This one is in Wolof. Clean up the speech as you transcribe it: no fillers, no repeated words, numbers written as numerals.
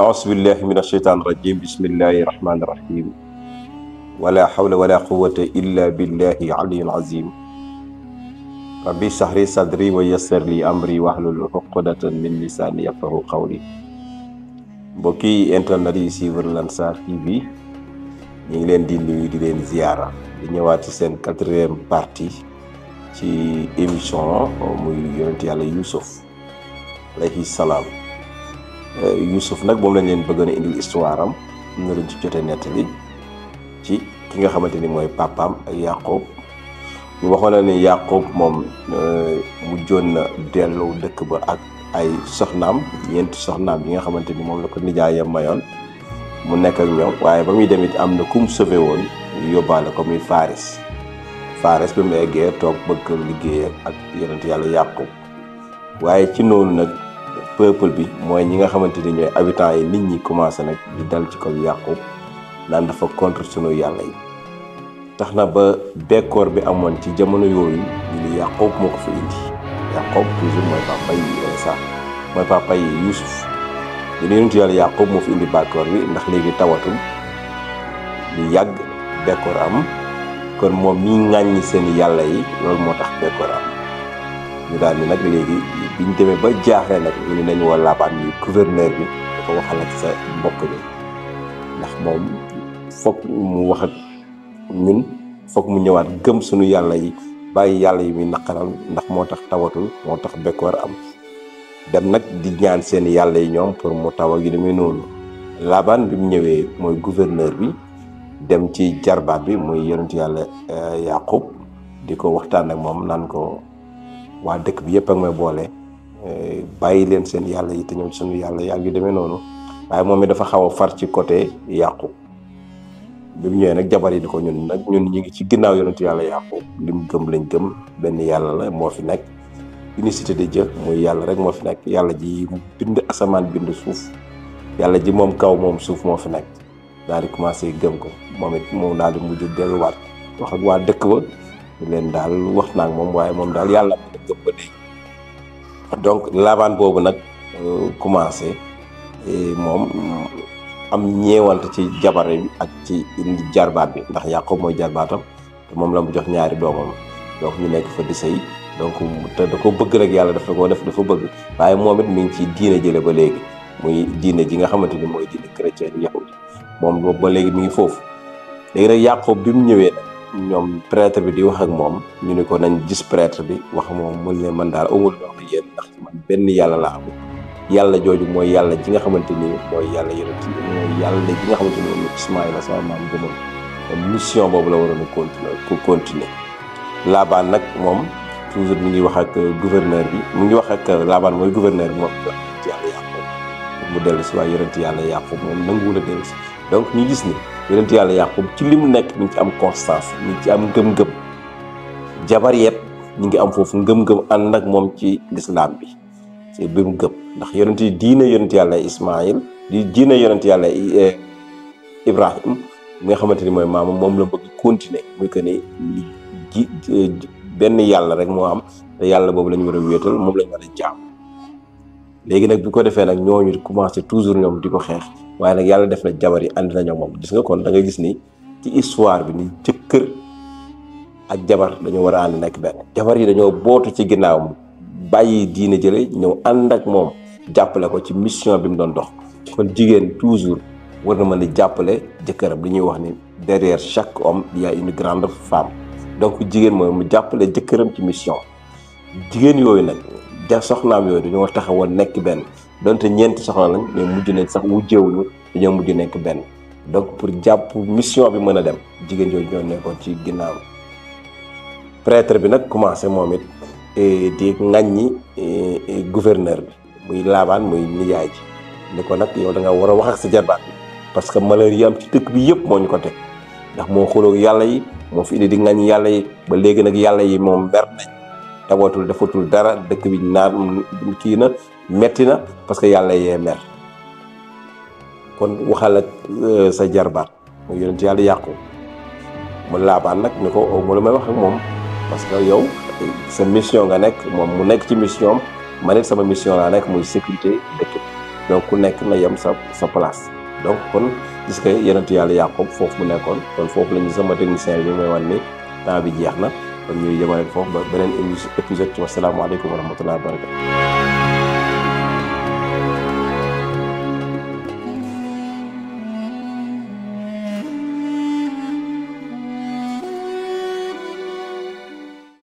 أعوذ بالله من الشيطان الرجيم بسم الله الرحمن الرحيم ولا حول ولا قوة إلا بالله العلي العظيم ربي اشرح لي صدري ويسر لي أمري واحلل عقدة من لساني يفقهوا قولي. mbokki internet yi suivre Lansar TV ñu ngi leen di nuyu di leen ziara di ñëwaat ci seen 4e partie ci émission muy yonent yàlla Youssouf alayhi salaam. Youssouf nag moom lañ leen bëgg na indil histoire am na luñ ci jotee nettali ci ki nga xamante ni mooy papaam ak Yaqub. ñu waxoon na ni Yaqub moom mujjoon na dellu dëkk ba ak ay soxnaam ñeenti soxnaam yi nga xamante ni moom la ko nijaayam mayoon mu nekk ak ñoom, waaye ba muy dem it am na kum sauvé woon yóbbaale ko muy Faris ba mu eggee toog bëgg liggéey ak yonent yàlla Yaqub. waaye ci noonu nag peuple bi mooy ñi nga xamante ni ñooy habitants yi nit ñi commencé nag di dal ci kaw Yaqub naan dafa contre sunu yàlla yi. tax na ba bekkoor bi amoon ci jamono yooyu ñu ni Yaqub moo ko fa indi. Yaqub toujours mooy papa yi Isa mooy papa yi Youssouf ñu ne yonent yàlla Yaqub moo fi indi bekkoor bi ndax léegi tawatul di yàgg bekkoor am kon moom mi ŋàññi seen yàlla yi loolu moo tax bekkoor am. ñu daal ni nag léegi biñ demee ba jaaxle nag ñu ne nañu woo Laabaan ni gouverneur bi dafa waxal ak sa mbokk bi ndax moom foog mu wax ak ñun, foog mu ñëwaat gëm suñu yàlla yi bàyyi yàlla yi muy naqaral ndax moo tax tawatul moo tax bekkoor am. dem nag di ñaan seen yàlla yi ñoom pour mu taw ak yu demee noonu. Laabaan bi mu ñëwee mooy gouverneur bi dem ci jarbaat bi muy yonent yàlla Yaqub di ko waxtaan ak moom naan ko waa dëkk bi yëpp ak may boole bàyyi leen seen yàlla yi te ñëw suñu yàlla yaa ngi demee noonu. waaye moom it dafa xaw a far ci côté Yaqub. bi mu ñëwee nag jabar yi di ko ñun ñu ngi ci ginnaaw yonentu yàlla Yaqub lim gëm lañ gëm benn yàlla la moo fi nekk unicité de Dieu muy yàlla rek moo fi nekk yàlla ji bind asamaan bind suuf yàlla ji moom kaw moom suuf moo fi nekk. daal di commencé gëm ko moom it moom daal di mujj delluwaat wax ak waa dëkk ba leen daal wax naa ak moom waaye moom daal yàlla mi da gëm ba léegi. donc Laabaan boobu nag commencé moom am ñeewante ci jabare bi ak ci jarbaat bi ndax Yaqub mooy jarbaatam te moom la mu jox ñaari doomam donc ñu nekk fa di sëy donc te da ko bëgg rek yàlla dafa ko def dafa bëgg. waaye moom it mi ngi ci diine jële ba léegi muy diine ji nga xamante ni mooy diine chrétien yahudi moom boobu ba léegi mi ngi foofu. léegi nag Yaqub bi mu ñëwee nag ñoom prêtre bi di wax ak moom ñu ne ko nañ gis prêtre bi wax moom mun ne man daal amul wax yéen ndax man benn yàlla la am. yàlla jooju mooy yàlla ji nga xamante ni mooy yàlla yonent yi mooy yàlla ji nga xamante ni moom Ismaïla sama maam gëmoon mission boobu la waroon a continuer. Laabaan nag moom toujours mi ngi wax ak gouverneur bi mu ngi wax ak Laabaan mooy gouverneur bi moom ci yàlla Yaqub mu dellu si waaye yonent yàlla Yaqub moom nanguwul a dellu si. donc ñu gis ni yonent yàlla Yaqub ci li mu nekk mi ngi ci am constance mi ngi ci am ngëm-ngëm. jabar yëpp ñu ngi am foofu ngëm-ngëm ànd ak moom ci lislaam bi ci bi mu gëm ndax yonent yi diine yonent yàlla Ismaïl di diine yonent yàlla Ibrahim mi nga xamante ni mooy maamam moom la bëgg continuer muy que ni benn yàlla rek moo am te yàlla boobu la ñu war a wéetal moom la ñu war a jaam. léegi nag bi ko defee nag ñooñu commencé toujours ñoom di ko xeex waaye nag yàlla def na jabar yi ànd nañoo moom. gis nga kon da nga gis ni ci histoire bi ni jëkkër ak jabar dañoo war a ànd nekk benn. jabar yi dañoo bootu ci ginnaawam bàyyi diine jële ñëw ànd ak moom jàppale ko ci mission bi mu doon dox. kon jigéen toujours war na mën a jàppale jëkkëram li ñuy wax ni derrière chaque homme il y a une grande femme. donc jigéen mooy mu jàppale jëkkëram ci mission. jigéen yooyu nag soxnaam yooyu dañoo taxawoon nekk benn donte ñeenti soxna lañ mais mujj nañ sax wujjeewuñu dañoo mujj nekk benn. donc pour jàpp mission bi mën a dem jigéen yooyu ñoo nekkoon ci ginnaaw. prêtre bi nag commencé moom it di ŋàññi gouverneur bi muy Laabaan muy nijaay ji ni ko nag yow da nga war a wax ak sa jarbaat bi parce que malheur yi am ci dëkk bi yëpp moo ñu ko teg ndax moo xuloo yàlla yi moo fi indi di ŋàññi yàlla yi ba léegi nag yàlla yi moom mer nañ tawatul defatul dara dëkk bi naan kii na metti na parce que yàlla yee mer. kon waxal ak sa jarbaat muy yonent yàlla Yaqub mu Laabaan nag ni ko mu la may wax ak moom parce que yow sa mission nga nekk moom mu nekk ci mission man it sama mission laa nekk muy sécurité dëkk bi donc ku nekk na yem sa place. donc kon gis nga yonentu yàlla Yaqub foofu mu nekkoon kon foofu la ñu sama technicien bi mooy wan ni temps bi jeex na kon ñuy yemale foofu ba beneen épisode ci wasalaamaaleykum wa rahmatullahi wa barakatu